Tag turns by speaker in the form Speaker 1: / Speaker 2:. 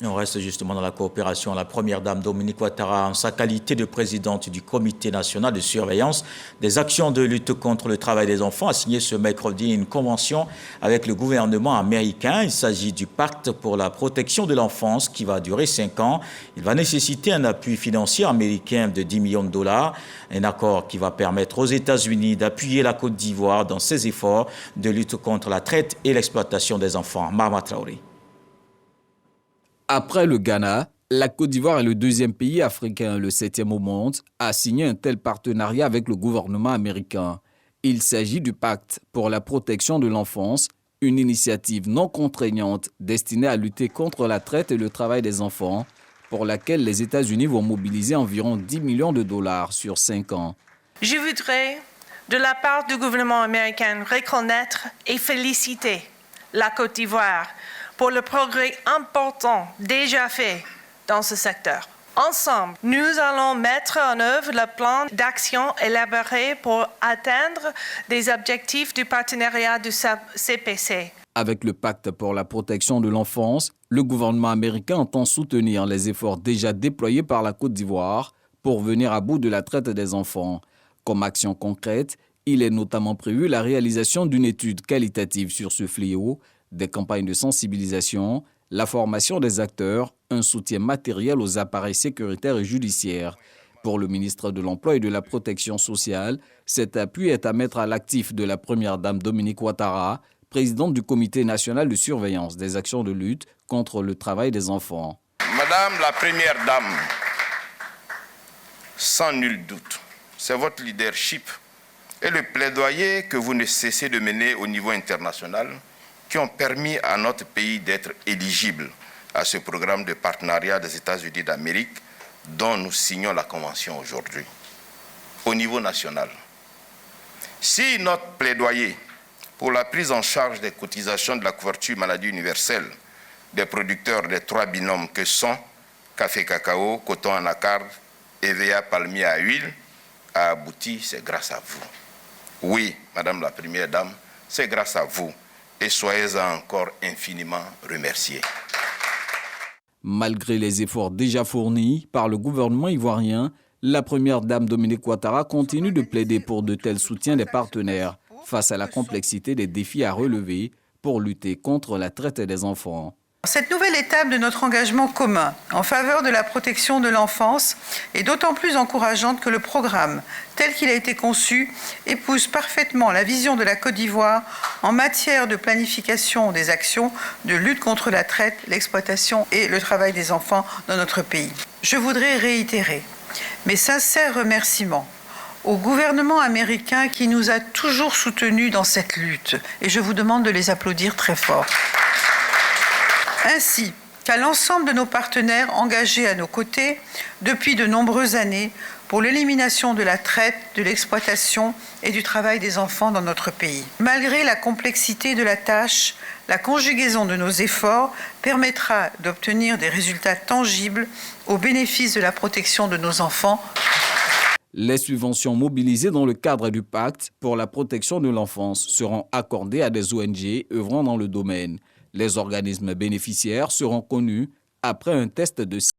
Speaker 1: On reste justement dans la coopération. La première dame Dominique Ouattara, en sa qualité de présidente du Comité national de surveillance des actions de lutte contre le travail des enfants, a signé ce mercredi une convention avec le gouvernement américain. Il s'agit du pacte pour la protection de l'enfance qui va durer 5 ans. Il va nécessiter un appui financier américain de 10 millions de dollars. Un accord qui va permettre aux États-Unis d'appuyer la Côte d'Ivoire dans ses efforts de lutte contre la traite et l'exploitation des enfants. Mahama Traoré.
Speaker 2: Après le Ghana, la Côte d'Ivoire est le deuxième pays africain, le 7e au monde, à signer un tel partenariat avec le gouvernement américain. Il s'agit du pacte pour la protection de l'enfance, une initiative non contraignante destinée à lutter contre la traite et le travail des enfants, pour laquelle les États-Unis vont mobiliser environ 10 millions de dollars sur 5 ans.
Speaker 3: Je voudrais, de la part du gouvernement américain, reconnaître et féliciter la Côte d'Ivoire pour le progrès important déjà fait dans ce secteur. Ensemble, nous allons mettre en œuvre le plan d'action élaboré pour atteindre des objectifs du partenariat du CPC.
Speaker 2: Avec le pacte pour la protection de l'enfance, le gouvernement américain entend soutenir les efforts déjà déployés par la Côte d'Ivoire pour venir à bout de la traite des enfants. Comme action concrète, il est notamment prévu la réalisation d'une étude qualitative sur ce fléau, des campagnes de sensibilisation, la formation des acteurs, un soutien matériel aux appareils sécuritaires et judiciaires. Pour le ministre de l'Emploi et de la Protection sociale, cet appui est à mettre à l'actif de la première dame Dominique Ouattara, présidente du Comité national de surveillance des actions de lutte contre le travail des enfants.
Speaker 4: Madame la première dame, sans nul doute, c'est votre leadership et le plaidoyer que vous ne cessez de mener au niveau international qui ont permis à notre pays d'être éligible à ce programme de partenariat des États-Unis d'Amérique dont nous signons la convention aujourd'hui. Au niveau national, si notre plaidoyer pour la prise en charge des cotisations de la couverture maladie universelle des producteurs des 3 binômes que sont café cacao, coton anacarde, EVA palmier à huile a abouti, c'est grâce à vous. Oui, Madame la Première Dame, c'est grâce à vous. Et soyez-en encore infiniment remerciés.
Speaker 2: Malgré les efforts déjà fournis par le gouvernement ivoirien, la première dame Dominique Ouattara continue de plaider pour de tels soutiens des partenaires face à la complexité des défis à relever pour lutter contre la traite des enfants.
Speaker 5: Cette nouvelle étape de notre engagement commun en faveur de la protection de l'enfance est d'autant plus encourageante que le programme, tel qu'il a été conçu, épouse parfaitement la vision de la Côte d'Ivoire en matière de planification des actions de lutte contre la traite, l'exploitation et le travail des enfants dans notre pays. Je voudrais réitérer mes sincères remerciements au gouvernement américain qui nous a toujours soutenus dans cette lutte et je vous demande de les applaudir très fort. Ainsi qu'à l'ensemble de nos partenaires engagés à nos côtés depuis de nombreuses années pour l'élimination de la traite, de l'exploitation et du travail des enfants dans notre pays. Malgré la complexité de la tâche, la conjugaison de nos efforts permettra d'obtenir des résultats tangibles au bénéfice de la protection de nos enfants.
Speaker 2: Les subventions mobilisées dans le cadre du pacte pour la protection de l'enfance seront accordées à des ONG œuvrant dans le domaine. Les organismes bénéficiaires seront connus après un test de